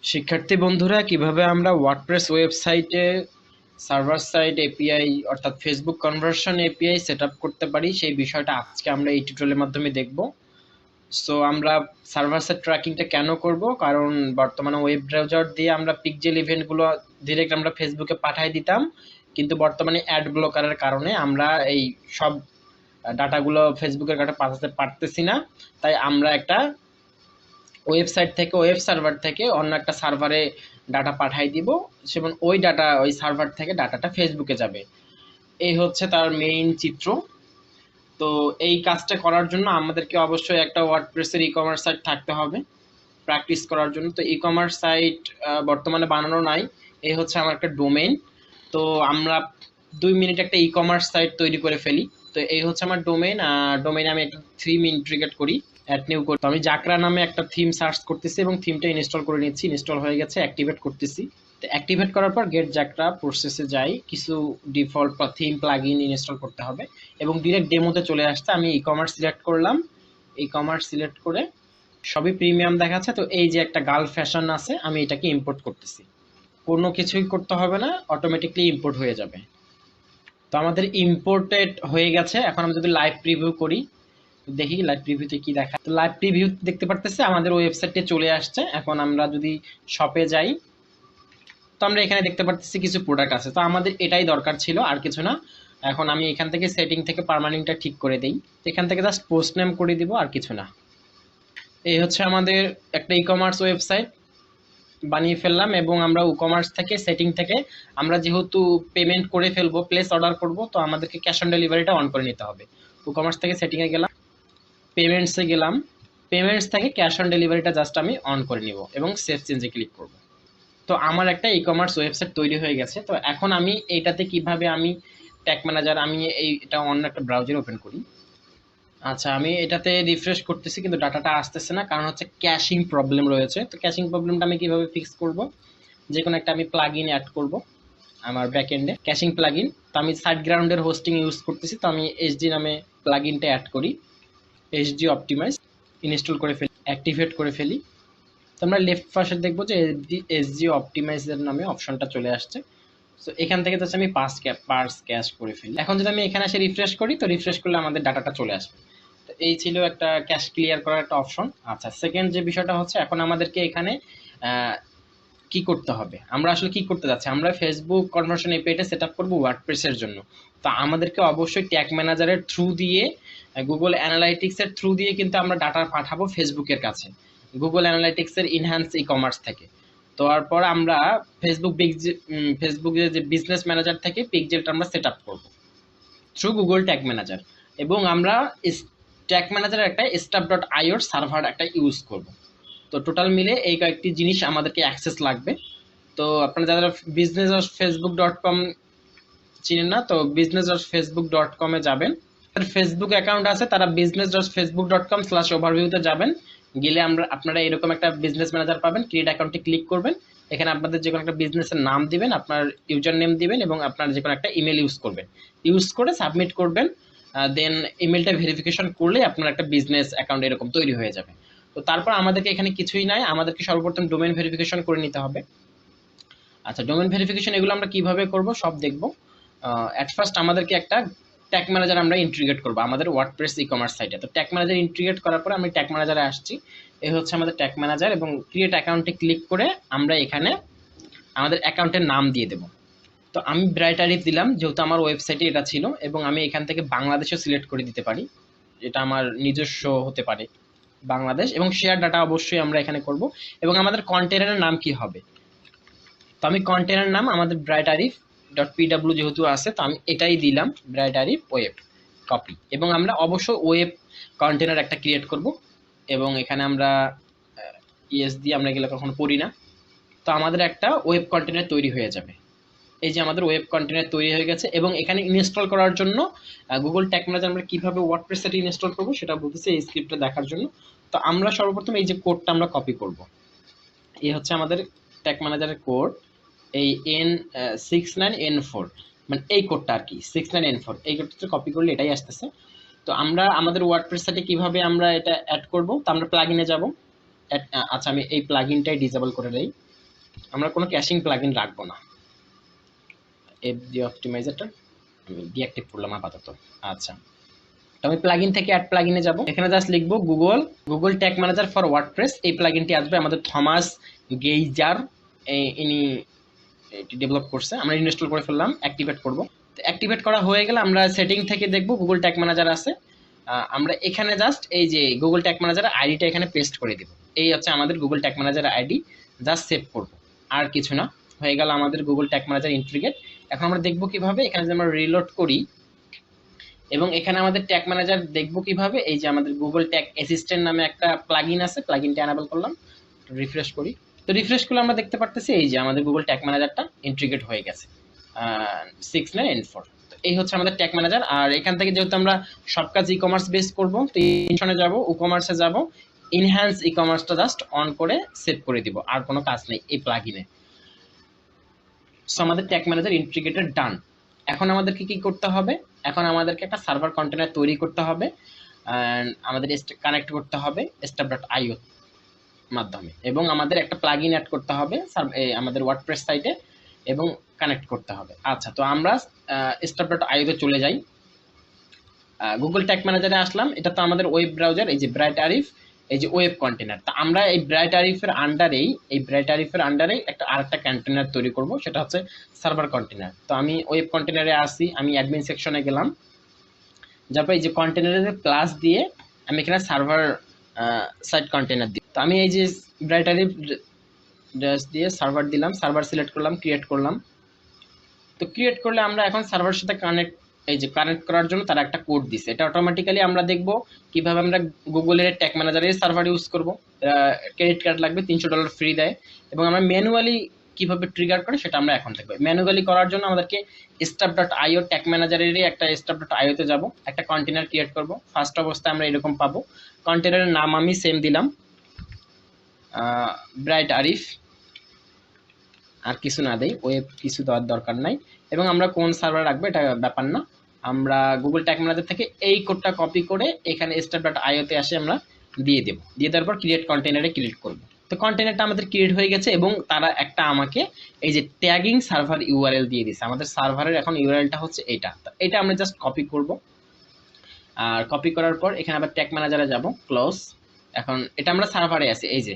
শিক্ষার্থী বন্ধুরা, কিভাবে আমরা ওয়ার্ডপ্রেস ওয়েবসাইটে সার্ভার সাইড এপিআই অর্থাৎ Facebook conversion API set up করতে পারি সেই বিষয়টা আজকে আমরা এই টিউটোরিয়ালের মাধ্যমে দেখব। সো আমরা সার্ভার সাইড ট্র্যাকিংটা কেন করব? কারণ বর্তমানে ওয়েব ব্রাউজার দিয়ে আমরা পিকজেল ইভেন্টগুলো ডিরেক্ট আমরা ফেসবুকে পাঠিয়ে দিতাম, কিন্তু বর্তমানে অ্যাড ব্লকারের কারণে আমরা এই সব ডাটাগুলো ফেসবুকের কাছে পাঠাতে পারতেছি না। তাই আমরা একটা ওয়েবসাইট থেকে ওয়েব সার্ভার থেকে অন্য একটা সার্ভারে ডাটা পাঠাই দিব, এবং ওই ডাটা ওই সার্ভার থেকে ডাটাটা ফেসবুকে যাবে। এই হচ্ছে তার মেইন চিত্র। তো এই কাজটা করার জন্য আমাদেরকে অবশ্যই একটা ওয়ার্ডপ্রেসের ই কমার্স সাইট থাকতে হবে প্র্যাকটিস করার জন্য। তো ই কমার্স সাইট বর্তমানে বানানো নাই। এই হচ্ছে আমার একটা ডোমেইন। তো আমরা 2 মিনিট একটা ই কমার্স সাইট তৈরি করে ফেলি। তো এই হচ্ছে আমার ডোমেইন। ডোমেইনে আমি একটা থিম ইন্টিগ্রেট করি, অ্যাড নিউ করি। তো আমি জাকরা নামে একটা থিম সার্চ করতেছি এবং থিমটা ইনস্টল করে নিচ্ছি। ইনস্টল হয়ে গেছে, অ্যাক্টিভেট করতেছি। তো অ্যাক্টিভেট করার পর গেট জাকরা প্রসেসে যাই, কিছু ডিফল্ট থিম প্লাগইন ইনস্টল করতে হবে এবং ডিরেক্ট ডেমোতে চলে আসছে। আমি ই কমার্স সিলেক্ট করলাম, ই কমার্স সিলেক্ট করে সবই প্রিমিয়াম দেখাচ্ছে। তো এই যে একটা গার্ল ফ্যাশন আছে, আমি এটাকে ইম্পোর্ট করতেছি। কোনো কিছুই করতে হবে না, অটোমেটিকলি ইম্পোর্ট হয়ে যাবে। তো আমাদের ইম্পোর্টেড হয়ে গেছে। এখন আমি যদি লাইভ প্রিভিউ করি, দেখি লাইভ প্রিভিউতে কি দেখা। তো লাইভ প্রিভিউ দেখতে পারতেছে আমাদের ওয়েবসাইটে চলে আসছে। এখন আমরা যদি শপে যাই, তো আমরা এখানে দেখতে পারতেছি কিছু প্রোডাক্ট আছে। তো আমাদের এটাই দরকার ছিল, আর কিছু না। এখন আমি এখান থেকে সেটিং থেকে পার্মানেন্টটা ঠিক করে দেই। এখান থেকে জাস্ট পোস্ট নেম করে দিব, আর কিছু না। এই হচ্ছে আমাদের একটা ই কমার্স ওয়েবসাইট বানিয়ে ফেললাম। এবং আমরা ই কমার্স থেকে সেটিং থেকে আমরা যেহেতু পেমেন্ট করে ফেলবো, প্লেস অর্ডার করব, তো আমাদেরকে ক্যাশ অন ডেলিভারিটা অন করে নিতে হবে। ই কমার্স থেকে সেটিংয়ে গেলাম, পেমেন্টসে গেলাম, পেমেন্টস থেকে ক্যাশ অন ডেলিভারিটা জাস্ট আমি অন করে নিব এবং সেভ চেঞ্জে ক্লিক করব। তো আমার একটা ই কমার্স ওয়েবসাইট তৈরি হয়ে গেছে। তো এখন আমি এইটাতে কিভাবে আমি ট্যাগ ম্যানেজার, আমি এটা অন্য একটা ব্রাউজার ওপেন করি। আচ্ছা, আমি এটাতে রিফ্রেশ করতেছি কিন্তু ডাটাটা আসতেছে না, কারণ হচ্ছে ক্যাশিং প্রবলেম রয়েছে। তো ক্যাশিং প্রবলেমটা আমি কিভাবে ফিক্স করব? যে কোনো একটা আমি প্লাগইন অ্যাড করব আমার ব্যাকএন্ডে, ক্যাশিং প্লাগইন। তো আমি সাইড গ্রাউন্ডের হোস্টিং ইউজ করতেছি, তো আমি এইচডি নামে প্লাগইনটা অ্যাড করি, এইচডি অপটিমাইজ, ইনস্টল করে ফেলি, অ্যাক্টিভেট করে ফেলি। তো আমরা লেফট পাশে দেখবো যে এইচডি অপটিমাইজের নামে অপশনটা চলে আসছে। তো এখান থেকে তো আমি পার্স ক্যাশ করে ফেলি। এখন যদি আমি এখানে এসে রিফ্রেশ করি, তো রিফ্রেশ করলে আমাদের ডাটাটা চলে আসবে। তো এই ছিল একটা ক্যাশ ক্লিয়ার করার একটা অপশন। আচ্ছা, সেকেন্ড যে বিষয়টা হচ্ছে, এখন আমাদেরকে এখানে কি করতে হবে, আমরা আসলে কি করতে যাচ্ছি? আমরা ফেসবুক কনভার্সন এপিআইটা সেট আপ করবো ওয়ার্ডপ্রেসের জন্য। তো আমাদেরকে অবশ্যই ট্যাগ ম্যানেজারের থ্রু দিয়ে, গুগল অ্যানালাইটিক্সের থ্রু দিয়ে কিন্তু আমরা ডাটা পাঠাবো ফেসবুকের কাছে, গুগল অ্যানালাইটিক্সের ইনহ্যান্স ই কমার্স থেকে। তো তারপর আমরা ফেসবুকের যে বিজনেস ম্যানেজার থেকে পিকজেলটা আমরা সেট আপ করবো থ্রু গুগল ট্যাগ ম্যানেজার। এবং আমরা ট্যাগ ম্যানেজারের একটা staff.io সার্ভার একটা ইউজ করব। তো টোটাল মিলে এই কয়েকটি জিনিস আমাদেরকে অ্যাক্সেস লাগবে। তো আপনারা যারা business.facebook.com চিনেন না, তো business.facebook.com-এ যাবেন। ফেসবুক অ্যাকাউন্ট আছে, তারা business.facebook.com/overview-তে যাবেন। গেলে আপনারা এরকম একটা বিজনেস ম্যানেজার পাবেন। ক্রিয়েট অ্যাকাউন্টে ক্লিক করবেন। এখানে আপনাদের যে কোনো একটা বিজনেসের নাম দিবেন, আপনার ইউজার নেম দিবেন এবং আপনার যে কোনো একটা ইমেল ইউজ করবেন। ইউজ করে সাবমিট করবেন। দেন ইমেলটা ভেরিফিকেশন করলে আপনার একটা বিজনেস অ্যাকাউন্ট এরকম তৈরি হয়ে যাবে। তো তারপর আমাদেরকে এখানে কিছুই নাই, আমাদেরকে সর্বপ্রথম ডোমেইন ভেরিফিকেশন করে নিতে হবে। আচ্ছা, ডোমেইন ভেরিফিকেশন এগুলো আমরা কিভাবে করব সব দেখব। অ্যাট ফার্স্ট আমাদেরকে একটা ট্যাগ ম্যানেজার আমরা ইন্টিগ্রেট করব আমাদের ওয়ার্ডপ্রেস ই কমার্স সাইটে। তো ট্যাগ ম্যানেজার ইন্টিগ্রেট করার পরে আমি ট্যাগ ম্যানেজারে আসছি। এই হচ্ছে আমাদের ট্যাগ ম্যানেজার, এবং ক্রিয়েট অ্যাকাউন্টে ক্লিক করে আমরা এখানে আমাদের অ্যাকাউন্টের নাম দিয়ে দেব। তো আমি ব্রাইট আরিফ দিলাম, যেহেতু আমার ওয়েবসাইটে এটা ছিল। এবং আমি এখান থেকে বাংলাদেশও সিলেক্ট করে দিতে পারি, এটা আমার নিজস্ব হতে পারে বাংলাদেশ। এবং শেয়ার ডাটা অবশ্যই আমরা এখানে করব। এবং আমাদের কন্টেনারের নাম কি হবে? তো আমি কন্টেনার নাম আমাদের ব্রাইট আরিফ .pw যেহেতু আছে, তো আমি এটাই দিলাম, ব্রাইট আরিফ ওয়েব কপি। এবং আমরা অবশ্যই ওয়েব কন্টেনার একটা ক্রিয়েট করব। এবং এখানে আমরা ইএস দিয়ে আমরা এগুলো কখনো পড়ি না। তো আমাদের একটা ওয়েব কন্টেনার তৈরি হয়ে যাবে। এই যে আমাদের ওয়েব কন্টেনার তৈরি হয়ে গেছে। এবং এখানে ইনস্টল করার জন্য গুগল ট্যাগ ম্যানেজার আমরা কিভাবে ওয়ার্ডপ্রেসে ইনস্টল করব সেটা বলতেছি এই স্ক্রিপ্টটা দেখার জন্য। তো আমরা সর্বপ্রথম এই যে কোডটা আমরা কপি করব। এই হচ্ছে আমাদের ট্যাগ ম্যানেজারের কোড, এই N69N4, মানে এই কোডটা আর কি, 69N4, এই কোডটা কপি করলে এটাই আসতেছে। তো আমরা আমাদের ওয়ার্ডপ্রেস সাইটে কিভাবে আমরা এটা অ্যাড করব? তো আমরা প্লাগইনে যাব। আচ্ছা, আমি এই প্লাগইনটাই ডিসেবল করে দেই। আমরা কোনো ক্যাশিং প্লাগইন রাখবো না। এফজি অপটিমাইজারটা আমি ডিঅ্যাক্টিভ করলাম আপাতত। আচ্ছা, তো আমি প্লাগইন থেকে অ্যাড প্লাগইনে যাব। এখানে জাস্ট লিখবো Google tag manager for WordPress. এই প্লাগইনটি আসবে আমাদের থমাস গেইজার, ইনি এটি ডেভেলপ করছে। আমরা ইনস্টল করে ফেললাম, অ্যাক্টিভেট করব। তো অ্যাক্টিভেট করা হয়ে গেলে আমরা সেটিং থেকে দেখব গুগল ট্যাগ ম্যানেজার আছে। আমরা এখানে জাস্ট এই যে গুগল ট্যাগ ম্যানেজার আইডিটা এখানে পেস্ট করে দিব। এই হচ্ছে আমাদের Google tag manager ID, just save করব, আর কিছু না। হয়ে গেল আমাদের গুগল ট্যাগ ম্যানেজার ইন্টিগ্রেট। এখন আমরা দেখব কিভাবে, এখানে যদি আমরা রিলোড করি এবং এখানে আমাদের ট্যাগ ম্যানেজার দেখব কিভাবে, এই যে আমাদের গুগল ট্যাগ অ্যাসিস্ট্যান্ট নামে একটা প্লাগইন আছে, প্লাগইনটা এনেবল করলাম, রিফ্রেশ করি। তো রিফ্রেশ করলে আমরা দেখতে পারতেছি এই যে আমাদের গুগল ট্যাগ ম্যানেজারটা ইন্টিগ্রেট হয়ে গেছে 69N4। তো এই হচ্ছে আমাদের ট্যাগ ম্যানেজার। আর এখান থেকে যেহেতু আমরা সব কাজ ই কমার্স বেস করবো, তো ইনশনে যাব, ই কমার্সে যাব, ইনহ্যান্স ই কমার্সটা জাস্ট অন করে সেভ করে দিব, আর কোনো কাজ নেই এই প্লাগইনে। সো আমাদের ট্যাগ ম্যানেজার ইন্টিগ্রেটেড ডান। এখন আমাদেরকে কি করতে হবে, এখন আমাদেরকে একটা সার্ভার কন্টেনার তৈরি করতে হবে, আমাদের কানেক্ট করতে হবে staff.io মাধ্যমে, এবং আমাদের একটা প্লাগইন অ্যাড করতে হবে আমাদের ওয়ার্ডপ্রেস সাইটে এবং কানেক্ট করতে হবে। আচ্ছা, তো আমরা staff.io তে চলে যাই। গুগল ট্যাগ ম্যানেজারে আসলাম। এটা তো আমাদের ওয়েব ব্রাউজার, এই যে ব্রাইট আরিফ, এই যে ওয়েব কন্টেনার। তো আমরা এই ব্রাইট আরিফের আন্ডারেই একটা আরেকটা কন্টেনার তৈরি করব, সেটা হচ্ছে সার্ভার কন্টেনার। তো আমি ওয়েব কন্টেনারে আসি, আমি অ্যাডমিন সেকশনে গেলাম, যারপর এই যে কন্টেনারে প্লাস দিয়ে আমি এখানে সার্ভার সাইট কন্টেনার দিই। তো আমি এই যে ব্রাইট আরিফ দিয়ে সার্ভার দিলাম, সার্ভার সিলেক্ট করলাম, ক্রিয়েট করলাম। তো ক্রিয়েট করলে আমরা এখন সার্ভারের সাথে কানেক্ট করার জন্য তারা একটা কোড দিছে। এটা অটোমেটিক্যালি আমরা দেখব কিভাবে আমরা গুগলের ট্যাগ ম্যানেজারের সার্ভার ইউজ করব। ক্রেডিট কার্ড লাগবে, $300 ফ্রি দেয়, এবং আমরা ম্যানুয়ালি কিভাবে ট্রিগার করে সেটা আমরা এখন দেখব। ম্যানুয়ালি করার জন্য আমাদেরকে staff.io ট্যাগ ম্যানেজারেরই একটা staff.io তে যাব, একটা কন্টেনার ক্রিয়েট করব। ফার্স্ট অবস্থায় আমরা এরকম পাবো। কন্টেনারের নাম আমি সেম দিলাম, ব্রাইট আরিফ, আর কিছু না দেই, ওয়েব কিছু দেওয়ার দরকার নাই। এবং আমরা কোন সার্ভার রাখবো এটা ব্যাপার না, আমরা গুগল ট্যাগ ম্যানেজার থেকে এই কোডটা কপি করে এখানে staff.io তে আসে আমরা দিয়ে দেব। দিয়ে দেওয়ার পর ক্রিয়েট কন্টেনারে ক্লিক করব। তো কন্টেনারটা আমাদের ক্রিয়েট হয়ে গেছে, এবং তারা একটা আমাকে এই যে ট্যাগিং সার্ভার ইউআরএল দিয়ে দিছে। আমাদের সার্ভারের এখন ইউআরএলটা হচ্ছে এটা। তো এটা আমরা জাস্ট কপি করব, আর কপি করার পর এখানে আবার ট্যাগ ম্যানেজারে যাব, ক্লোজ। এখন এটা আমরা সার্ভারে আছি, এই যে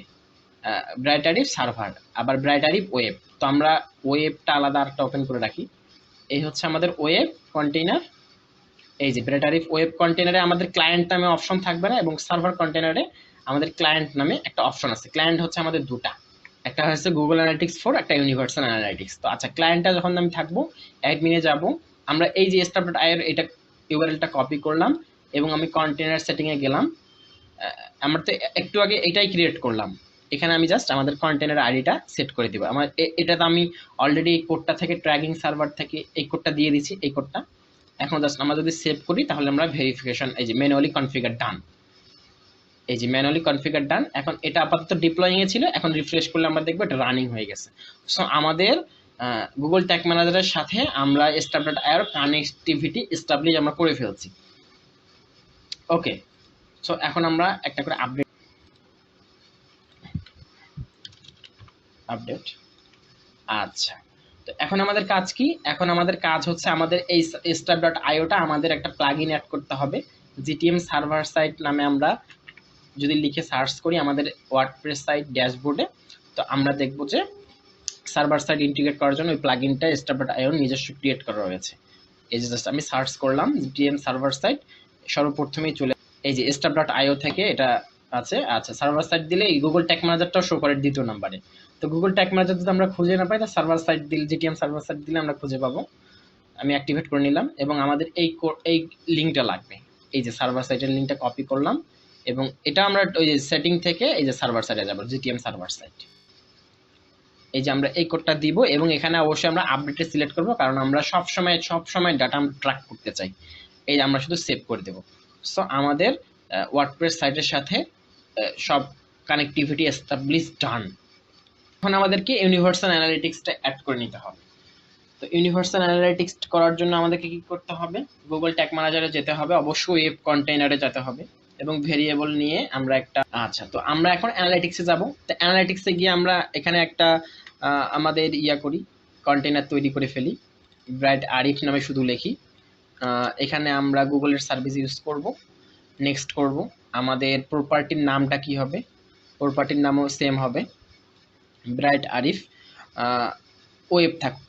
ব্রাইট আরিফ সার্ভার, আবার ব্রাইট আরিফ ওয়েব। তো আমরা ওয়েবটা আলাদা একটা ওপেন করে রাখি। এই হচ্ছে আমাদের ওয়েব কন্টেইনার। এই যে ব্রাইট আরিফ ওয়েব কন্টেইনারে আমাদের ক্লায়েন্ট নামে অপশন থাকবে না, এবং সার্ভার কন্টেইনারে আমাদের ক্লায়েন্ট নামে একটা অপশন আছে। ক্লায়েন্ট হচ্ছে আমাদের দুটা, একটা হচ্ছে গুগল অ্যানালিটিক্স 4, একটা ইউনিভার্সাল অ্যানালিটিক্স। তো আচ্ছা, ক্লায়েন্টটা যখন আমি থাকবো, অ্যাডমিনে যাব, আমরা এই যে staff.io এটা ইউআরএলটা কপি করলাম, এবং আমি কন্টেইনার সেটিংয়ে গেলাম। আমরা তো একটু আগে এটাই ক্রিয়েট করলাম, এখানে আমি জাস্ট আমাদের কন্টেনার আইডিটা সেট করে দিব। আমার এটাতে আমি অলরেডি এই কোডটা থেকে ট্র্যাকিং সার্ভার থেকে এই কোডটা দিয়ে দিচ্ছি, এই কোডটা। এখন জাস্ট আমরা যদি সেভ করি তাহলে আমরা ভেরিফিকেশন, এই যে ম্যানুয়ালি কনফিগার ডান, এই যে ম্যানুয়ালি কনফিগার ডান। এখন এটা আপাতত ডিপ্লয়িং এ ছিল, এখন রিফ্রেশ করলে আমরা দেখবো এটা রানিং হয়ে গেছে। সো আমাদের গুগল ট্যাগ ম্যানেজারের সাথে আমরা staff.io কানেক্টিভিটি এস্টাবলিশ আমরা করে ফেলছি। ওকে, সো এখন আমরা একটা করে আপডেট। আচ্ছা, তো এখন আমাদের কাজ কি, এখন আমাদের কাজ হচ্ছে আমাদের এই staff.io-টা আমাদের একটা প্লাগইন অ্যাড করতে হবে। জিটিএম সার্ভার সাইট নামে আমরা যদি লিখে সার্চ করি আমাদের ওয়ার্ডপ্রেস সাইট ড্যাশবোর্ডে, তো আমরা দেখব যে সার্ভার সাইট ইন্টিগ্রেট করার জন্য ওই প্লাগইনটা staff.io নিজস্ব ক্রিয়েট করা রয়েছে। এই যে জাস্ট আমি সার্চ করলাম জিটিএম সার্ভার সাইট, সর্বপ্রথমেই চলে এই যে staff.io থেকে এটা আছে। আচ্ছা, সার্ভার সাইট দিলে এই গুগল ট্যাগ ম্যানেজারটাও শো করে দ্বিতীয় নাম্বারে। তো গুগল ট্যাগ ম্যানেজার যদি আমরা খুঁজে না পাই, তো সার্ভার সাইট দিলে, জিটিএম সার্ভার সাইট দিলে আমরা খুঁজে পাবো। আমি অ্যাক্টিভেট করে নিলাম, এবং আমাদের এই লিঙ্কটা লাগবে। এই যে সার্ভার সাইটের লিঙ্কটা কপি করলাম, এবং এটা আমরা ওই যে সেটিং থেকে এই যে সার্ভার সাইটে যাব, জিটিএম সার্ভার সাইট। এই যে আমরা এই কোডটা দিব, এবং এখানে অবশ্যই আমরা আপডেটে সিলেক্ট করব, কারণ আমরা সব সময় ডাটা আমরা ট্র্যাক করতে চাই। এই যে আমরা শুধু সেভ করে দেব। সো আমাদের ওয়ার্ডপ্রেস সাইটের সাথে সব কানেক্টিভিটি এস্টাবলিশ ডান। এখন আমাদেরকে ইউনিভার্সাল অ্যানালিটিক্সটা অ্যাড করে নিতে হবে। তো ইউনিভার্সাল অ্যানালিটিক্স করার জন্য আমাদেরকে কি করতে হবে, গুগল ট্যাগ ম্যানেজারে যেতে হবে, অবশ্যই ওয়েব কন্টেইনারে যেতে হবে, এবং ভেরিয়েবল নিয়ে আমরা একটা, আচ্ছা, তো আমরা এখন অ্যানালিটিক্সে যাব। তো অ্যানালিটিক্সে গিয়ে আমরা এখানে একটা আমাদের করি, কন্টেনার তৈরি করে ফেলি, ব্রাইট আরিফ নামে শুধু লিখি। এখানে আমরা গুগলের সার্ভিস ইউজ করব, নেক্সট করব। আমাদের প্রপার্টির নামটা কি হবে, প্রপার্টির নামও সেম হবে, ব্রাইট আরিফ। ওয়েব থাকুক,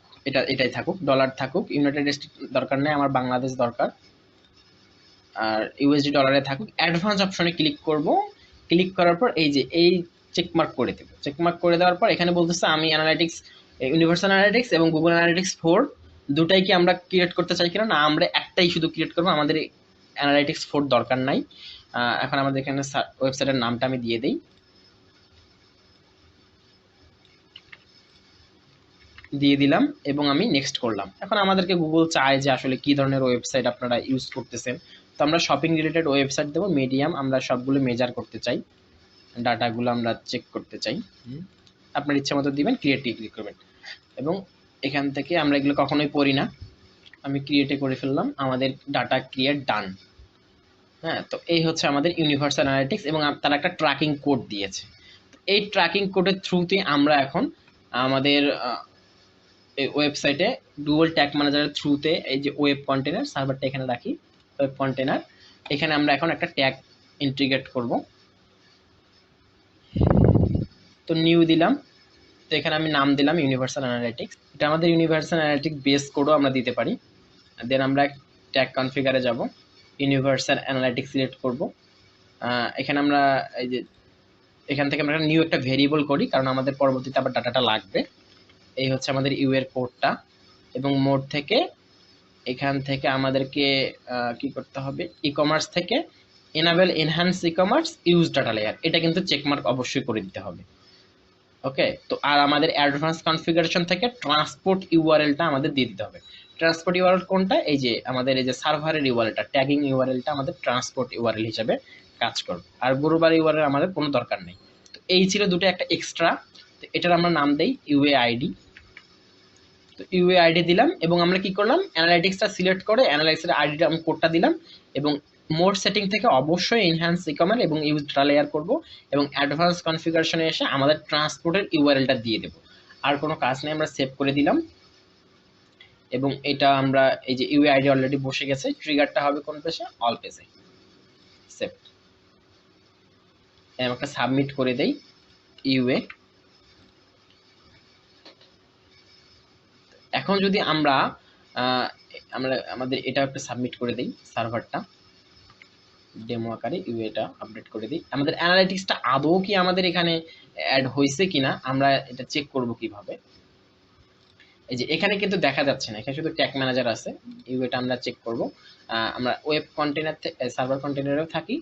এটাই থাকুক, ডলার থাকুক, ইউনাইটেড স্টেট দরকার নেই, আমার বাংলাদেশ দরকার, আর ইউএসডি ডলারে থাকুক। অ্যাডভান্স অপশনে ক্লিক করব, ক্লিক করার পর এই চেকমার্ক করে দেবো। চেকমার্ক করে দেওয়ার পর এখানে বলতেছে আমি অ্যানালাইটিক্স, ইউনিভার্সাল অ্যানালাইটিক্স এবং গুগল অ্যানালাইটিক্স 4 দুটাই কি আমরা ক্রিয়েট করতে চাই কিনা, না আমরা একটাই শুধু ক্রিয়েট করবো, আমাদের অ্যানালাইটিক্স 4 দরকার নাই। এখন আমাদের এখানে ওয়েবসাইটের নামটা আমি দিয়ে দিই, দিয়ে দিলাম এবং আমি নেক্সট করলাম। এখন আমাদেরকে গুগল চায় যে আসলে কি ধরনের ওয়েবসাইট আপনারা ইউজ করতেছেন, তো আমরা শপিং রিলেটেড ওয়েবসাইট দেবো, মিডিয়াম, আমরা সবগুলো মেজার করতে চাই, ডাটাগুলো আমরা চেক করতে চাই। আপনার ইচ্ছা মতো দিবেন, ক্রিয়েটে ক্লিক করবেন এবং এখান থেকে আমরা এগুলো কখনোই পড়ি না, আমি ক্রিয়েটে করে ফেললাম, আমাদের ডাটা ক্রিয়েট ডান। হ্যাঁ, তো এই হচ্ছে আমাদের ইউনিভার্সাল অ্যানালিটিক্স এবং তারা একটা ট্র্যাকিং কোড দিয়েছে। এই ট্র্যাকিং কোডের থ্রুতে আমরা এখন আমাদের এই ওয়েবসাইটে গুগল ট্যাগ ম্যানেজারের থ্রুতে এই যে ওয়েব কন্টেনার সার্ভারটা এখানে রাখি, ওয়েব কন্টেনার, এখানে আমরা এখন একটা ট্যাগ ইন্টিগ্রেট করব। তো নিউ দিলাম, তো এখানে আমি নাম দিলাম ইউনিভার্সাল অ্যানালিটিক্স। এটা আমাদের ইউনিভার্সাল অ্যানালিটিক্স বেস কোডও আমরা দিতে পারি। দেন আমরা ট্যাগ কনফিগারে যাব, ইউনিভার্সাল অ্যানালিটিক্স সিলেক্ট করব। এখানে আমরা এই যে এখান থেকে আমরা নিউ একটা ভেরিয়েবল করি, কারণ আমাদের পরবর্তীতে আবার ডাটাটা লাগবে। এই হচ্ছে আমাদের ইউ এর কোডটা, এবং মোড থেকে এখান থেকে আমাদেরকে কি করতে হবে, ই কমার্স থেকে enable enhance e commerce use data layer, এটা কিন্তু চেকমার্ক অবশ্যই করে দিতে হবে। ওকে, তো আর আমাদের অ্যাডভান্স কনফিগারেশন থেকে ট্রান্সপোর্ট ইউআরএলটা আমাদের দিয়ে দিতে হবে। ট্রান্সপোর্ট ইউআরএল কোনটা, এই যে আমাদের এই যে সার্ভারের ইউআরএলটা, ট্যাগিং ইউআরএলটা আমাদের ট্রান্সপোর্ট ইউআরএল হিসেবে কাজ করবে, আর গ্লোবাল ইউআরএল আমাদের কোনো দরকার নেই। তো এই ছিল দুটো একটা এক্সট্রা, তো এটার আমরা নাম দেই ইউএআইডি। তো ইউএআইডি দিলাম এবং আমরা কি করলাম, অ্যানালাইটিক্সটা সিলেক্ট করে অ্যানালাইটিক্সের আইডিটা আমি কোডটা দিলাম এবং মোড সেটিং থেকে অবশ্যই এনহ্যান্স রিকমেন্ড এবং ইউজ ডাটা লেয়ার করব এবং অ্যাডভান্স কনফিগারেশনে এসে আমাদের ট্রান্সপোর্টের ইউআরএলটা দিয়ে দেব। আর কোনো কাজ নেই, আমরা সেভ করে দিলাম এবং এটা আমরা এই যে ইউআইডি অলরেডি বসে গেছে, ট্রিগারটা হবে কোন পেজে, অল পেজে। সেভ, একটা সাবমিট করে দেই ইউএ। এখন যদি আমরা আমাদের এটা একটা সাবমিট করে দেই, সার্ভারটা ডেমো আকারে ইউএটা আপডেট করে দিই। আমাদের অ্যানালিটিক্সটা আদৌ কি আমাদের এখানে অ্যাড হয়েছে কিনা আমরা এটা চেক করব কিভাবে, এই যে এখানে কিন্তু দেখা যাচ্ছে না, এখানে শুধু ট্যাগ ম্যানেজার আছে, ইউএটা আমরা চেক করব। আমরা ওয়েব কন্টেনার সার্ভার কন্টেনারেও থাকি,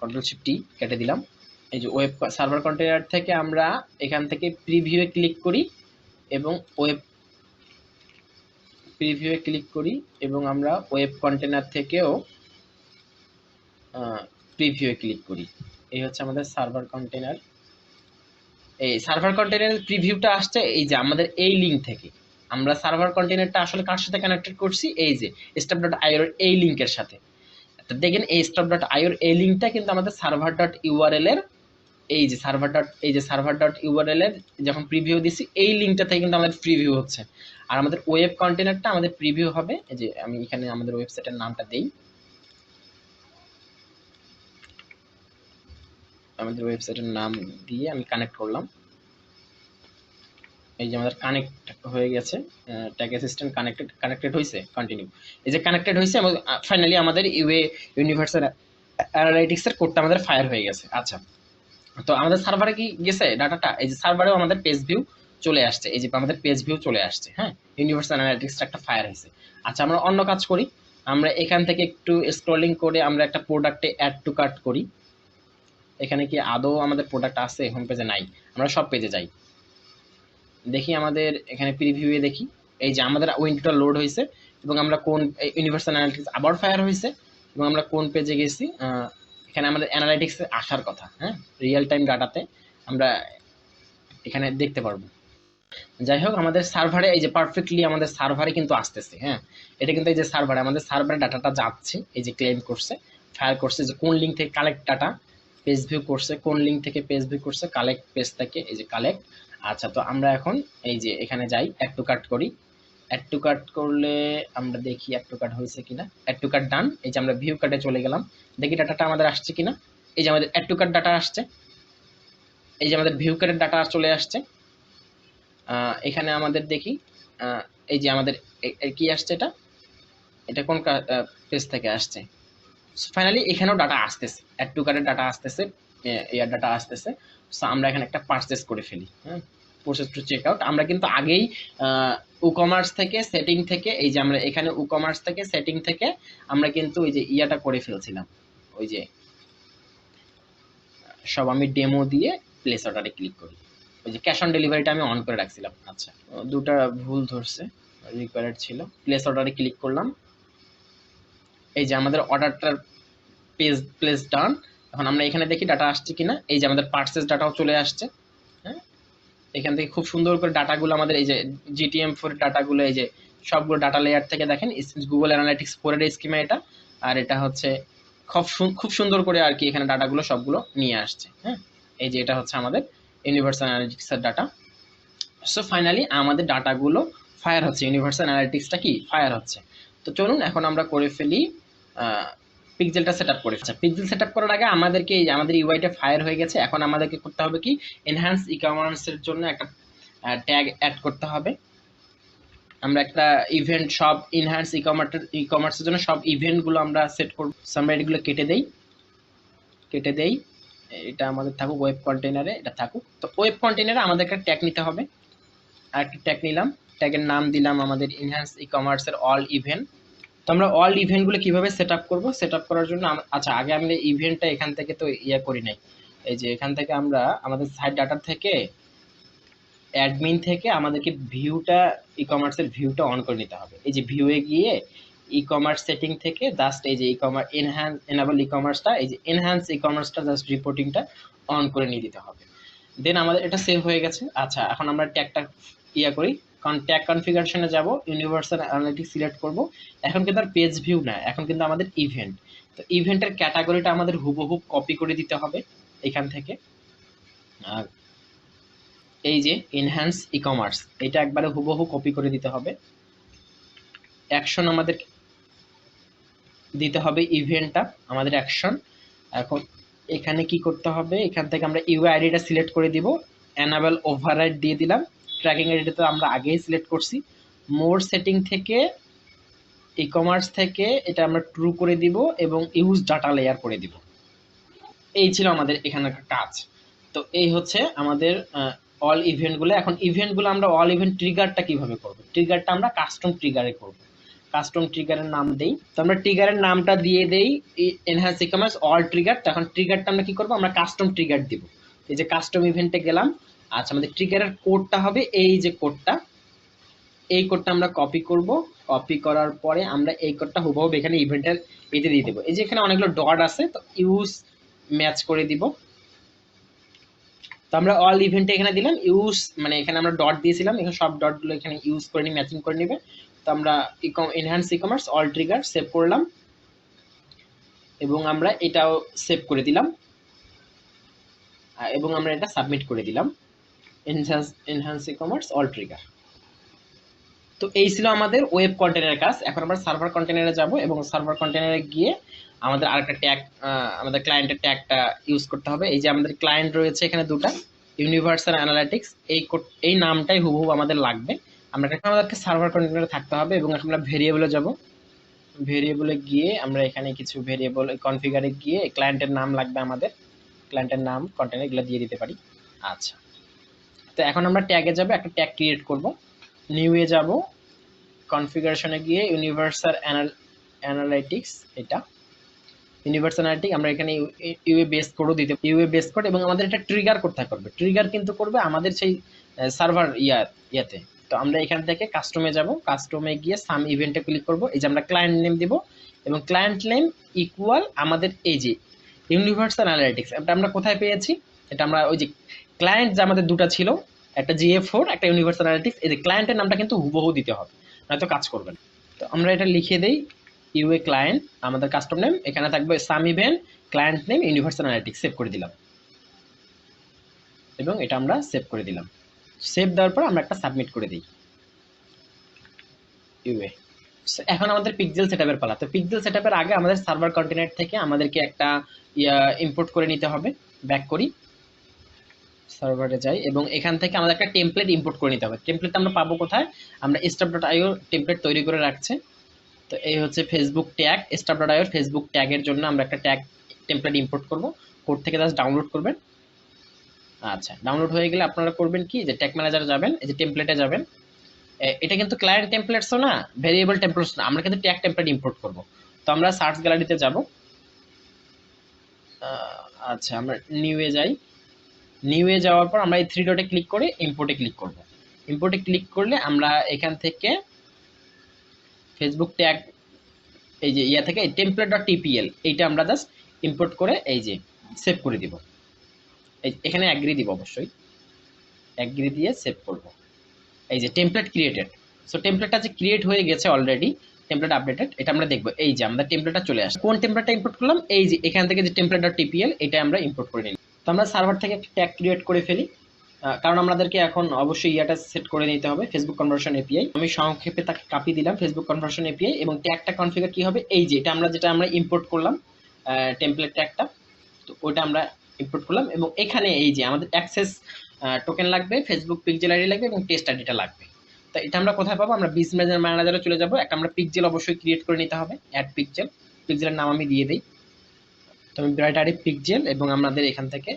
কন্ট্রোল শিফট টি কেটে দিলাম। এই যে ওয়েব সার্ভার কন্টেনার থেকে আমরা এখান থেকে প্রিভিউয়ে ক্লিক করি এবং ওয়েব প্রিভিউয়ে ক্লিক করি এবং আমরা ওয়েব কন্টেনার থেকেও প্রিভিউয়ে ক্লিক করি। এই হচ্ছে আমাদের সার্ভার কন্টেনার। এই সার্ভার কন্টেনারের প্রিভিউটা আসছে এই যে আমাদের এই লিঙ্ক থেকে। আমরা সার্ভার কন্টেনারটা আসলে কার সাথে কানেক্টেড করছি, এই যে staff.io এর এই লিঙ্কের সাথে। তো দেখেন এই staff.io এর এই লিঙ্কটা কিন্তু আমাদের server.url এর এই যে server.url এর যখন প্রিভিউ দিছি এই লিঙ্কটা থেকে কিন্তু আমাদের প্রিভিউ হচ্ছে, আর আমাদের ওয়েব কন্টেনারটা আমাদের প্রিভিউ হবে। এই যে আমি এখানে আমাদের ওয়েবসাইটের নামটা দেই, আমাদের ওয়েবসাইটের নাম দিয়ে আমি কানেক্ট করলাম। এই যে আমাদের কানেক্ট হয়ে গেছে, ট্যাগ অ্যাসিস্ট্যান্ট কানেক্টেড হয়েছে, কন্টিনিউ। এই যে কানেক্টেড হয়েছে এবং ফাইনালি আমাদের ইউনিভার্সাল অ্যানালাইটিক্স এর কোডটা আমাদের ফায়ার হয়ে গেছে। আচ্ছা, তো আমাদের সার্ভারে কি গেছে ডাটাটা, এই যে সার্ভারেও আমাদের পেজ ভিউ চলে আসছে, এই যে আমাদের পেজ ভিউ চলে আসছে। হ্যাঁ, ইউনিভার্সাল অ্যানালাইটিক্সটা একটা ফায়ার হয়েছে। আচ্ছা, আমরা অন্য কাজ করি, আমরা এখান থেকে একটু স্ক্রলিং করে আমরা একটা প্রোডাক্টে অ্যাড টু কার্ট করি। এখানে কি আদৌ আমাদের প্রোডাক্ট আছে, হোম পেজে নাই, আমরা সব পেজে যাই, দেখি আমাদের এখানে প্রিভিউয়ে দেখি এই যে আমাদের উইন্ডোটা লোড হয়েছে এবং আমরা কোন ইউনিভার্সাল অ্যানালিটিক্স আবার ফায়ার হয়েছে এবং আমরা কোন পেজে গেছি, এখানে আমাদের অ্যানালিটিক্সে আসার কথা। হ্যাঁ, রিয়েল টাইম ডাটাতে আমরা এখানে দেখতে পারবো। যাই হোক, আমাদের সার্ভারে এই যে পারফেক্টলি আমাদের সার্ভারে কিন্তু আসতেছে। হ্যাঁ, এটা কিন্তু এই যে সার্ভারে আমাদের সার্ভারে ডাটাটা যাচ্ছে, এই যে ক্লেম করছে, ফায়ার করছে যে কোন লিঙ্ক থেকে কালেক্ট ডাটা, পেজ ভিউ করছে, কোন লিঙ্ক থেকে পেজ ভিউ করছে, কালেক্ট পেজ থেকে, এই যে কালেক্ট। আচ্ছা, তো আমরা এখন এই যে এখানে যাই, অ্যাড টু কার্ট করি। অ্যাড টু কার্ট করলে আমরা দেখি অ্যাড টু কার্ট হয়েছে কিনা। অ্যাড টু কার্ট ডান। এই যে আমরা ভিউ কার্টে চলে গেলাম, দেখি ডাটাটা আমাদের আসছে কিনা। এই যে আমাদের অ্যাড টু কার্ট ডাটা আসছে, এই যে আমাদের ভিউ কার্টের ডাটা চলে আসছে। এখানে আমাদের দেখি এই যে আমাদের কি আসছে, এটা এটা কোন পেজ থেকে আসছে। ফাইনালি এখানেও ডাটা আসতেছে, অ্যাড টু কার্টের ডাটা আসতেছে, এয়ার ডাটা আসতেছে। সো আমরা এখানে একটা পারচেস করে ফেলি। হ্যাঁ, প্রসেস টু চেক আউট। আমরা কিন্তু আগেই ই-কমার্স থেকে সেটিং থেকে, এই যে আমরা এখানে ই-কমার্স থেকে সেটিং থেকে আমরা কিন্তু ওই যে ইয়াটা করে ফেলছিলাম, ওই যে সব আমি ডেমো দিয়ে প্লেস অর্ডারে ক্লিক করি। ওই যে ক্যাশ অন ডেলিভারিটা আমি অন করে রাখছিলাম। আচ্ছা, দুটা ভুল ধরছে, রিকোয়ার্ড ছিল। প্লেস অর্ডারে ক্লিক করলাম, এই যে আমাদের অর্ডারটার প্লেস ডান। এখন আমরা এখানে দেখি ডাটা আসছে কিনা। এই যে আমাদের পার্সেস ডাটাও চলে আসছে। হ্যাঁ, এখান থেকে খুব সুন্দর করে ডাটাগুলো আমাদের এই যে GTM4 ডাটাগুলো, এই যে সবগুলো ডাটা লেয়ার থেকে দেখেন, গুগল অ্যানালিটিক্স 4 এর স্কিমা এটা। আর এটা হচ্ছে খুব সুন্দর করে আর কি এখানে ডাটাগুলো সবগুলো নিয়ে আসছে। হ্যাঁ, এই যে এটা হচ্ছে আমাদের ইউনিভার্সাল অ্যানালিটিক্সের ডাটা। সো ফাইনালি আমাদের ডাটাগুলো ফায়ার হচ্ছে, ইউনিভার্সাল অ্যানালিটিক্সটা কি ফায়ার হচ্ছে। তো চলুন এখন আমরা করে ফেলি পিক্সেলটা সেটআপ করে। আচ্ছা, পিক্সেল সেটআপ করার আগে আমাদেরকে আমাদের ইউআইটা ফায়ার হয়ে গেছে। এখন আমাদেরকে করতে হবে কি, এনহ্যান্স ই-কমার্সের জন্য একটা ট্যাগ অ্যাড করতে হবে। আমরা একটা ইভেন্ট, সব এনহ্যান্স ই-কমার্সের জন্য সব ইভেন্টগুলো আমরা সেট করব। আমরা এগুলো কেটে দেই। এটা আমাদের থাকুক ওয়েব কন্টেনারে, এটা থাকুক। তো ওয়েব কন্টেনারে আমাদের একটা ট্যাগ নিতে হবে। আর একটা ট্যাগ নিলাম, ট্যাগের নাম দিলাম আমাদের এনহ্যান্স ই-কমার্সের অল ইভেন্ট। তো আমরা অল ইভেন্টগুলো কিভাবে সেট আপ করবো, সেট আপ করার জন্য আচ্ছা, আগে আমরা ইভেন্টটা এখান থেকে তো করি নাই। এই যে এখান থেকে আমরা আমাদের সাইট ডাটা থেকে অ্যাডমিন থেকে আমাদেরকে ভিউটা, ই-কমার্সের ভিউটা অন করে নিতে হবে। এই যে ভিউয়ে গিয়ে ই-কমার্স সেটিং থেকে জাস্ট এই যে ই-কমার্স এনাবল ই-কমার্সটা, এই যে এনহ্যান্স ই-কমার্সটা জাস্ট রিপোর্টিংটা অন করে নিয়ে দিতে হবে। দেন আমাদের এটা সেভ হয়ে গেছে। আচ্ছা, এখন আমরা ট্যাগটা করি, কারণ ট্যাগ কনফিগারেশনে যাব, ইউনিভার্সাল অ্যানালিটিক্স সিলেক্ট করব। এখন কিন্তু আর পেজ ভিউ না, এখন কিন্তু আমাদের ইভেন্ট। তো ইভেন্টের ক্যাটাগরিটা আমাদের হুবহু কপি করে দিতে হবে এখান থেকে। আর এই যে এনহ্যান্স ই-কমার্স, এটা একবারে হুবহু কপি করে দিতে হবে। অ্যাকশন আমাদের দিতে হবে, ইভেন্টটা আমাদের অ্যাকশন। এখন এখানে কি করতে হবে, এখান থেকে আমরা ইউআই আইডিটা সিলেক্ট করে দিব, এনাবেল ওভাররাইড দিয়ে দিলাম। ট্র্যাকিং আইডিটা তো আমরা আগেই সিলেক্ট করছি। মোর সেটিং থেকে ই-কমার্স থেকে এটা আমরা ট্রু করে দিব এবং ইউজ ডাটা লেয়ার করে দিব। এই ছিল আমাদের এখানে কাজ। তো এই হচ্ছে আমাদের অল ইভেন্টগুলো। এখন ইভেন্টগুলো আমরা অল ইভেন্ট ট্রিগারটা কিভাবে করব, ট্রিগারটা আমরা কাস্টম ট্রিগারে করব। কাস্টম ট্রিগারের নাম দেই, তো আমরা ট্রিগারের নামটা দিয়ে দেই এনহ্যান্স ই-কমার্স অল ট্রিগার। তখন ট্রিগারটা আমরা কি করব, আমরা কাস্টম ট্রিগার দিব। এই যে কাস্টম ইভেন্টে গেলাম। আচ্ছা, আমাদের ট্রিগারের কোডটা হবে এই যে কোডটা, এই কোডটা আমরা কপি করব। কপি করার পরে আমরা এই কোডটা হুবহু এখানে ইভেন্টের এতে দিয়ে দেবো। এই যে এখানে অনেকগুলো ডট আছে, তো ইউজ ম্যাচ করে দিব। তো আমরা অল ইভেন্টে এখানে দিলাম ইউজ, মানে এখানে আমরা ডট দিয়েছিলাম, এখানে সব ডটগুলো এখানে ইউজ করে নিয়ে ম্যাচিং করে নেবে। তো আমরা enhance e commerce all trigger save করলাম এবং আমরা এটাও সেভ করে দিলাম এবং আমরা এটা সাবমিট করে দিলাম, এনহ্যান্স ই-কমার্স অল ট্রিগার। তো এই ছিল আমাদের ওয়েব কন্টেনারের কাজ। এখন আমরা সার্ভার কন্টেনারে যাব এবং সার্ভার কন্টেনারে গিয়ে আমাদের আরেকটা ট্যাগ, আমাদের ক্লায়েন্টের ট্যাগটা ইউজ করতে হবে। এই যে আমাদের ক্লায়েন্ট রয়েছে এখানে দুটা, ইউনিভার্সাল অ্যানালিটিক্স, এই নামটাই হুবহু আমাদের লাগবে। আমাদেরকে সার্ভার কন্টেনারে থাকতে হবে এবং আমরা ভেরিয়েবলে যাব। ভেরিয়েবলে গিয়ে আমরা এখানে কিছু ভেরিয়েবল কনফিগারে গিয়ে ক্লায়েন্টের নাম লাগবে আমাদের, ক্লায়েন্টের নাম কন্টেনার এগুলো দিয়ে দিতে পারি। আচ্ছা, তো এখন আমরা ট্যাগে যাব, একটা ট্যাগ ক্রিয়েট করব। নিউয়ে যাব, কনফিগারেশনে গিয়ে ইউনিভার্সাল অ্যানালিটিক্স, এটা ইউনিভার্সাল অ্যানালিটিক্স আমরা এখানে ইউএ বেস কোডও দিতে, ইউএ বেস কোড, এবং আমাদের এটা ট্রিগার কোথায় করবে, ট্রিগার কিন্তু করবে আমাদের সেই সার্ভার ইয়াতে। তো আমরা এখান থেকে কাস্টমে যাব, কাস্টমে গিয়ে সাম ইভেন্টে ক্লিক করব। এই যে আমরা ক্লায়েন্ট নেম দিব এবং ক্লায়েন্ট নেম ইকুয়াল আমাদের এই যে ইউনিভার্সাল অ্যানালিটিক্স। এটা আমরা কোথায় পেয়েছি, এটা আমরা ওই যে ক্লায়েন্ট যে আমাদের দুটো ছিল, একটা GA4 একটা ইউনিভার্সাল অ্যানালিটিক্স, এই যে ক্লায়েন্টের নামটা কিন্তু হুবহু দিতে হবে, নয়তো কাজ করবে না। তো আমরা এটা লিখে দেই ইউএ ক্লায়েন্ট, আমাদের কাস্টম নেম, এখানে থাকবে some event, client name, universal analytics. Save করে দিলাম এবং এটা আমরা সেভ করে দিলাম। সেভ দেওয়ার পর আমরা একটা সাবমিট করে দিই ইউএ। এখন আমাদের পিক্সেল সেটআপের পালা। তো পিক্সেল সেটআপের আগে আমাদের সার্ভার কন্টেনার থেকে আমাদেরকে একটা ইম্পোর্ট করে নিতে হবে। ব্যাক করি, সার্ভারে যাই এবং এখান থেকে আমাদের একটা টেমপ্লেট ইম্পোর্ট করে নিতে হবে। টেমপ্লেট আমরা পাবো কোথায়? আমরা staff.io টেমপ্লেট তৈরি করে রাখছে। তো এই হচ্ছে ফেসবুক ট্যাগ, staff.io ফেসবুক ট্যাগের জন্য আমরা একটা ট্যাগ টেমপ্লেট ইম্পোর্ট করব। কোড থেকে জাস্ট ডাউনলোড করবেন। আচ্ছা, ডাউনলোড হয়ে গেলে আপনারা করবেন কি, যে ট্যাগ ম্যানেজারে যাবেন, এই যে টেমপ্লেটে যাবেন। এটা কিন্তু ক্লায়েন্ট টেমপ্লেটসও না, ভেরিয়েবল টেমপ্লেটস না, আমরা কিন্তু ট্যাগ টেমপ্লেট ইম্পোর্ট করব। তো আমরা সার্চ গ্যালারিতে যাব। আচ্ছা, আমরা নিউয়ে যাই। নিউয়ে যাওয়ার পর আমরা এই থ্রি ডটে ক্লিক করে ইম্পোর্টে ক্লিক করব। ইম্পোর্টে ক্লিক করলে আমরা এখান থেকে ফেসবুক ট্যাগ, এই যে ইয়া থেকে টেমপ্লেট.tpl এইটা আমরা জাস্ট ইম্পোর্ট করে এই যে সেভ করে দিব। এখানে অ্যাগ্রি দিব, অবশ্যই অ্যাগ্রি দিয়ে সেভ করব। এই যে টেমপ্লেট ক্রিয়েটেড। সো টেমপ্লেটটা যে ক্রিয়েট হয়ে গেছে অলরেডি, টেমপ্লেট আপডেটেড, এটা আমরা দেখব। এই যে আমাদের টেমপ্লেটটা চলে আসে। কোন টেমপ্লেটটা ইম্পোর্ট করলাম? এই যে এখান থেকে যে টেমপ্লেট.tpl এটা আমরা ইম্পোর্ট করে নিলাম। তো আমরা সার্ভার থেকে একটা ট্যাগ ক্রিয়েট করে ফেলি, কারণ আমাদেরকে এখন অবশ্যই ইয়াটা সেট করে নিতে হবে, ফেসবুক কনভার্সন এপিআই। আমি সংক্ষেপে তাকে কাপি দিলাম ফেসবুক কনভার্সন এপিআই এবং ট্যাগটা কনফিগার কি হবে, এই যে এটা আমরা ইম্পোর্ট করলাম টেমপ্লেট ট্যাগটা, তো ওটা আমরা ইম্পোর্ট করলাম এবং এখানে এই যে আমাদের অ্যাক্সেস টোকেন লাগবে, ফেসবুক পিক্সেল আইডি লাগবে এবং টেস্ট আইডিটা লাগবে। তো এটা আমরা কোথায় পাবো? আমরা বিজনেস ম্যানেজারে চলে যাব। একটা আমরা পিক্সেল অবশ্যই ক্রিয়েট করে নিতে হবে, অ্যাড পিক্সেল। পিক্সেলের নাম আমি দিয়ে দিই। তো আমি ব্রাইট আইডি পিক্সেল এবং আমাদের এখান থেকে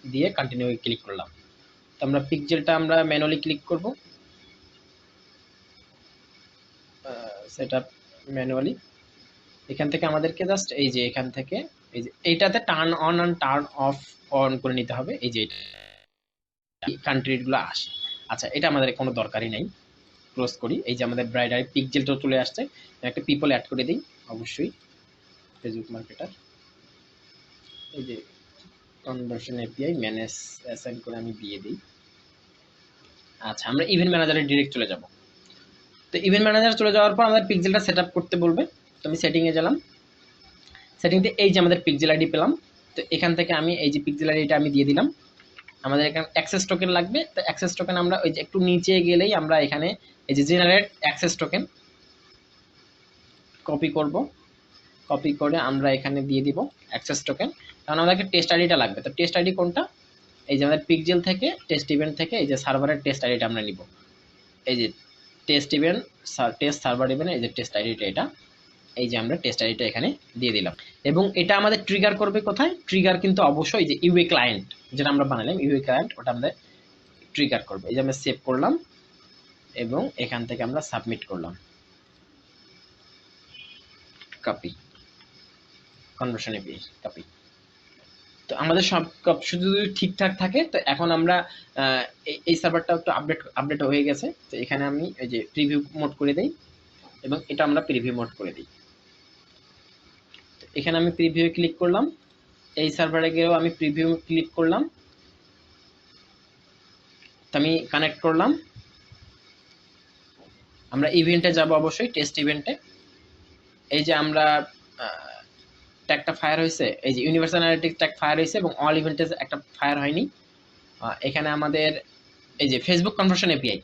দিয়ে কন্টিনিউ ক্লিক করলাম। তো আমরা পিক্সেলটা আমরা ম্যানুয়ালি ক্লিক করব, সেটআপ ম্যানুয়ালি। এখান থেকে আমাদেরকে জাস্ট এই যে এখান থেকে এই যে এইটাতে turn on and turn off on করে নিতে হবে। এই যে কান্ট্রিগুলো আসে। আচ্ছা, এটা আমাদের কোনো দরকারই নেই, ক্লোজ করি। এই যে আমাদের ব্রাইট আইডি পিক্সেলটা চলে আসছে, একটা পিপল অ্যাড করে দিই অবশ্যই, ফেসবুক মার্কেটার। এই যে কনভার্সন এপিআই ম্যানেজ অ্যাসাইন করে আমি দিয়ে দিই। আচ্ছা, আমরা ইভেন্ট ম্যানেজারে ডিরেক্ট চলে যাব। তো ইভেন্ট ম্যানেজার চলে যাওয়ার পর আমাদের পিক্সেলটা সেট আপ করতে বলবে। তো আমি সেটিংয়ে গেলাম, সেটিংতে এই যে আমাদের পিক্সেল আইডি পেলাম। তো এখান থেকে আমি এই যে পিক্সেল আইডিটা আমি দিয়ে দিলাম। আমাদের এখানে অ্যাক্সেস টোকেন লাগবে। তো অ্যাক্সেস টোকেন আমরা ওই যে একটু নিচে গেলেই আমরা এখানে এই যে জেনারেট অ্যাক্সেস টোকেন কপি করব। কপি করে আমরা এখানে দিয়ে দিব অ্যাক্সেস টোকেন, কারণ আমাদেরকে টেস্ট আইডিটা লাগবে। তো টেস্ট আইডি কোনটা? এই যে আমাদের পিক্সেল থেকে টেস্ট ইভেন্ট থেকে এই যে সার্ভারের টেস্ট আইডিটা আমরা নিব। এই যে test event, test server event, এই যে টেস্ট আইডিটা এটা, এই যে আমরা টেস্ট আইডিটা এখানে দিয়ে দিলাম। এবং এটা আমাদের ট্রিগার করবে কোথায়? ট্রিগার কিন্তু অবশ্যই যে ইউএ ক্লায়েন্ট যেটা আমরা বানালাম, ইউএ ক্লায়েন্ট, ওটা আমাদের ট্রিগার করবে। এই যে আমরা সেভ করলাম এবং এখান থেকে আমরা সাবমিট করলাম, কপি, কনভার্সন এপিআই কপি। তো আমাদের সব শুধু যদি ঠিকঠাক থাকে, তো এখন আমরা এই সার্ভারটা একটু আপডেট হয়ে গেছে। তো এখানে আমি এই যে প্রিভিউ মোড করে দিই এবং এটা আমরা প্রিভিউ মোড করে দিই। এখানে আমি প্রিভিউ ক্লিক করলাম, এই সার্ভারে গিয়েও আমি প্রিভিউ ক্লিক করলাম। তো আমি কানেক্ট করলাম। আমরা ইভেন্টে যাব, অবশ্যই টেস্ট ইভেন্টে। এই যে আমরা ট্যাগটা ফায়ার হয়েছে, এই যে ইউনিভার্সাল অ্যানালিটিক্স ট্যাগ ফায়ার হয়েছে এবং অল ইভেন্টে একটা ফায়ার হয়নি। এখানে আমাদের এই যে Facebook conversion API,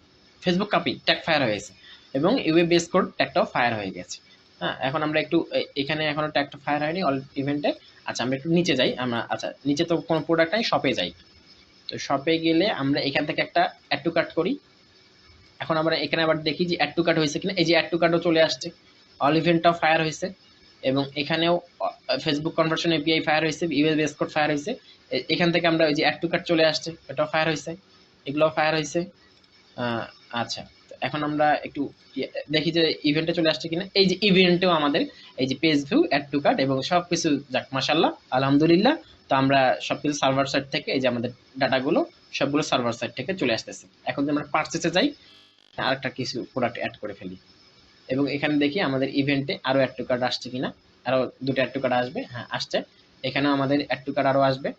Facebook copy tag fire হয়েছে এবং ইউএ বেস কোড ট্যাগটাও ফায়ার হয়ে গেছে। হ্যাঁ, এখন আমরা একটু এখানে এখনো ট্যাগটা ফায়ার হয়নি অল ইভেন্টে। আচ্ছা, আমরা একটু নিচে যাই। আমরা আচ্ছা নিচে তো কোনো প্রোডাক্ট নাই, শপে যাই। তো শপে গেলে আমরা এখান থেকে একটা অ্যাড টু কার্ট করি। এখন আমরা এখানে আবার দেখি যে অ্যাড টু কার্ট হয়েছে কিনা। এই যে অ্যাড টু কার্টও চলে আসছে, অল ইভেন্টটাও ফায়ার হয়েছে এবং এখানেও ফেসবুক কনভার্সন এপিআই ফায়ার হয়েছে, ইউএস বেস কোড ফায়ার হয়েছে। এখান থেকে আমরা ওই যে অ্যাড টু কার্ট চলে আসছে, এটাও ফায়ার হয়েছে, এগুলোও ফায়ার হয়েছে। আচ্ছা, এখন আমরা একটু দেখি যে ইভেন্টে চলে আসছে কিনা। এই যে ইভেন্টেও আমাদের এই যে page view, add to cart এবং সবকিছু, যাক মাশাআল্লাহ, আলহামদুলিল্লাহ। তো আমরা সবকিছু সার্ভার সাইড থেকে এই যে আমাদের ডাটাগুলো সবগুলো সার্ভার সাইড থেকে চলে আসতেছে। এখন যদি আমরা পারচেসে যাই, আরেকটা কিছু প্রোডাক্ট অ্যাড করে ফেলি এবং এখানে দেখি আমাদের ইভেন্টে আরো অ্যাড টু কার্ট আসছে কিনা। আরো দুটো অ্যাড টু কার্ট আসবে, হ্যাঁ আসছে। এখানেও আমাদের অ্যাড টু কার্ট আরো আসবে,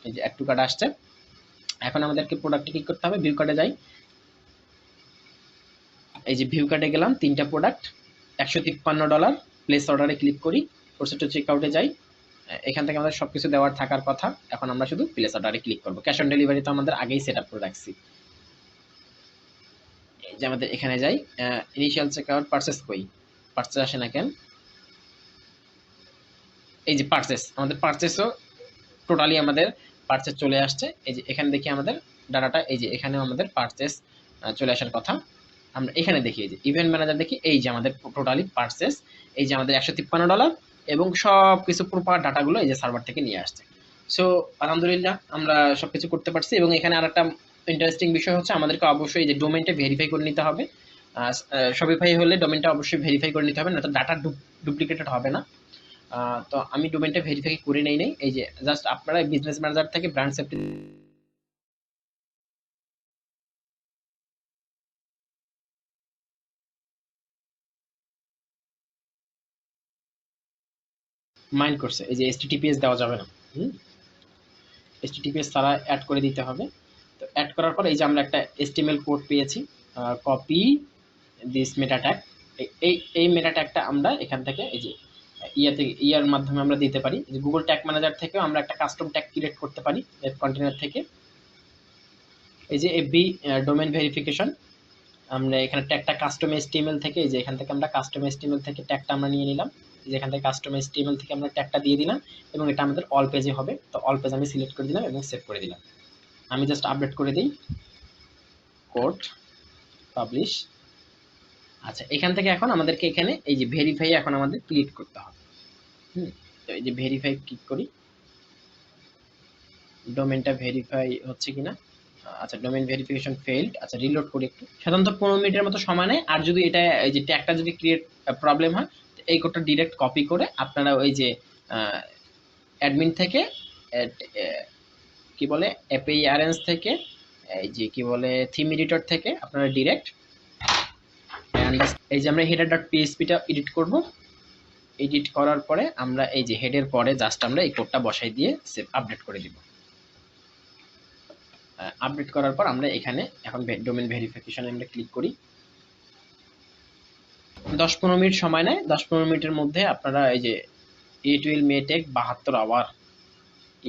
এই যে অ্যাড টু কার্ট আসছে। এখন আমাদেরকে প্রোডাক্টে ক্লিক করতে হবে, ভিউ কার্টে যাই। এই যে ভিউ কার্টে গেলাম, তিনটা প্রোডাক্ট, $153, প্লেস অর্ডারে ক্লিক করি, প্রসিড টু চেকআউটে যাই। এখান থেকে আমাদের সবকিছু দেওয়ার থাকার কথা। এখন আমরা শুধু প্লেস অর্ডারে ক্লিক করব। ক্যাশ অন ডেলিভারি তো আমাদের আগেই সেট আপ করে রাখছি। এই যে আমাদের এখানে যাই, ইনিশিয়াল চেকআউট, পারচেস কই, পারচেস আসে না কেন? এই যে পারচেস, আমাদের পারচেসও টোটালি আমাদের পারচেস চলে আসছে। এই যে এখানে দেখি আমাদের ডাটাটা, এই যে এখানেও আমাদের পারচেস চলে আসার কথা। আমরা এখানে দেখি, এই যে ইভেন্ট ম্যানেজার দেখি, এই যে আমাদের টোটালি পারচেস, এই যে আমাদের $153 এবং সব কিছু প্রপার ডাটাগুলো এই যে সার্ভার থেকে নিয়ে আসছে। সো আলহামদুলিল্লাহ আমরা সবকিছু করতে পারছি। এবং এখানে আরেকটা ইন্টারেস্টিং বিষয় হচ্ছে আমাদেরকে অবশ্যই এই যে ডোমেনটা ভেরিফাই করে নিতে হবে। শপিফাই হলে ডোমেনটা অবশ্যই ভেরিফাই করে নিতে হবে, না তো ডাটা ডুপ্লিকেটেড হবে না। তো আমি ডোমেনটা ভেরিফাই করে নেই। এই যে জাস্ট আপনারা বিজনেস ম্যানেজার থেকে ব্র্যান্ড সেফটি মাইন্ড করছে, এই যে HTTPS দেওয়া যাবে না, HTTPS তারা অ্যাড করে দিতে হবে। তো অ্যাড করার পর এই যে আমরা একটা HTML কোড পেয়েছি, কপি দিস মেটা ট্যাগ। এই মেটা ট্যাগটা আমরা এখান থেকে এই যে ইয়ার মাধ্যমে আমরা দিতে পারি। যে গুগল ট্যাগ ম্যানেজার থেকেও আমরা একটা কাস্টম ট্যাগ ক্রিয়েট করতে পারি ওয়েব কন্টেনার থেকে। এই যে FB ডোমেন ভেরিফিকেশন, আমরা এখানে ট্যাগটা কাস্টম HTML থেকে, এই যে এখান থেকে আমরা কাস্টম HTML থেকে ট্যাগটা আমরা নিয়ে নিলাম। যেখান থেকে কাস্টম HTML থেকে আমরা ট্যাগটা দিয়ে দিলাম এবং এটা আমাদের অল পেজে হবে। তো অল পেজ আমি সিলেক্ট করে দিলাম এবং সেভ করে দিলাম। আমি জাস্ট আপডেট করে দিই, কোড পাবলিশ। আচ্ছা, এখান থেকে এখন আমাদেরকে এখানে এই যে ভেরিফাই এখন আমাদের ক্লিক করতে হবে। তো এই যে ভেরিফাই ক্লিক করি, ডোমেনটা ভেরিফাই হচ্ছে কিনা। আচ্ছা, ডোমেন ভেরিফিকেশন ফেইলড। আচ্ছা, রিলোড করি একটু। সাধারণত 15 মিনিটের মতো সময় নেয়। আর যদি এটা এই যে ট্যাগটা যদি ক্রিয়েট প্রবলেম হয়, এই কোডটা ডিরেক্ট কপি করে আপনারা ওই যে অ্যাডমিন থেকে কি বলে এপিআই আরেঞ্জ থেকে, এই যে কি বলে থিম এডিটর থেকে আপনারা ডিরেক্ট এই যে আমরা header.php-টা এডিট করব। এডিট করার পরে আমরা এই যে হেডের পরে জাস্ট আমরা এই কোডটা বসাই দিয়ে সেভ আপডেট করে দিব। আপডেট করার পর আমরা এখানে এখন ডোমেন ভেরিফিকেশনে আমরা ক্লিক করি। 10-15 মিনিট সময় নেয়। 10-15 মিনিটের মধ্যে আপনারা এই যে it will may take 72 hour,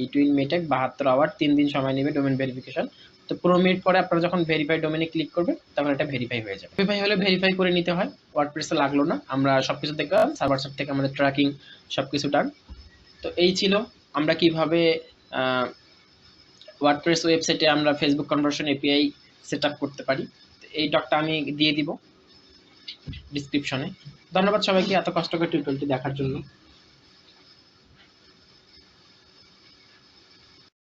it will may take 72 hour, 3 দিন সময় নেবে ডোমেন ভেরিফিকেশন। তো 15 মিনিট পরে আপনারা যখন ভেরিফাই ডোমেনে ক্লিক করবেন তখন এটা ভেরিফাই হয়ে যাবে। ভেরিফাই হলে ভেরিফাই করে নিতে হয়। ওয়ার্ডপ্রেসে লাগলো না, আমরা সবকিছু দেখলাম, সার্ভার সাইড থেকে আমাদের ট্র্যাকিং সবকিছু ডান। তো এই ছিল আমরা কিভাবে ওয়ার্ডপ্রেস ওয়েবসাইটে আমরা Facebook conversion API set up করতে পারি। এই ডকটা আমি দিয়ে দিব ডিসক্রিপশনে। ধন্যবাদ সবাইকে এত কষ্ট করে টিউটোরিয়ালটি দেখার জন্য।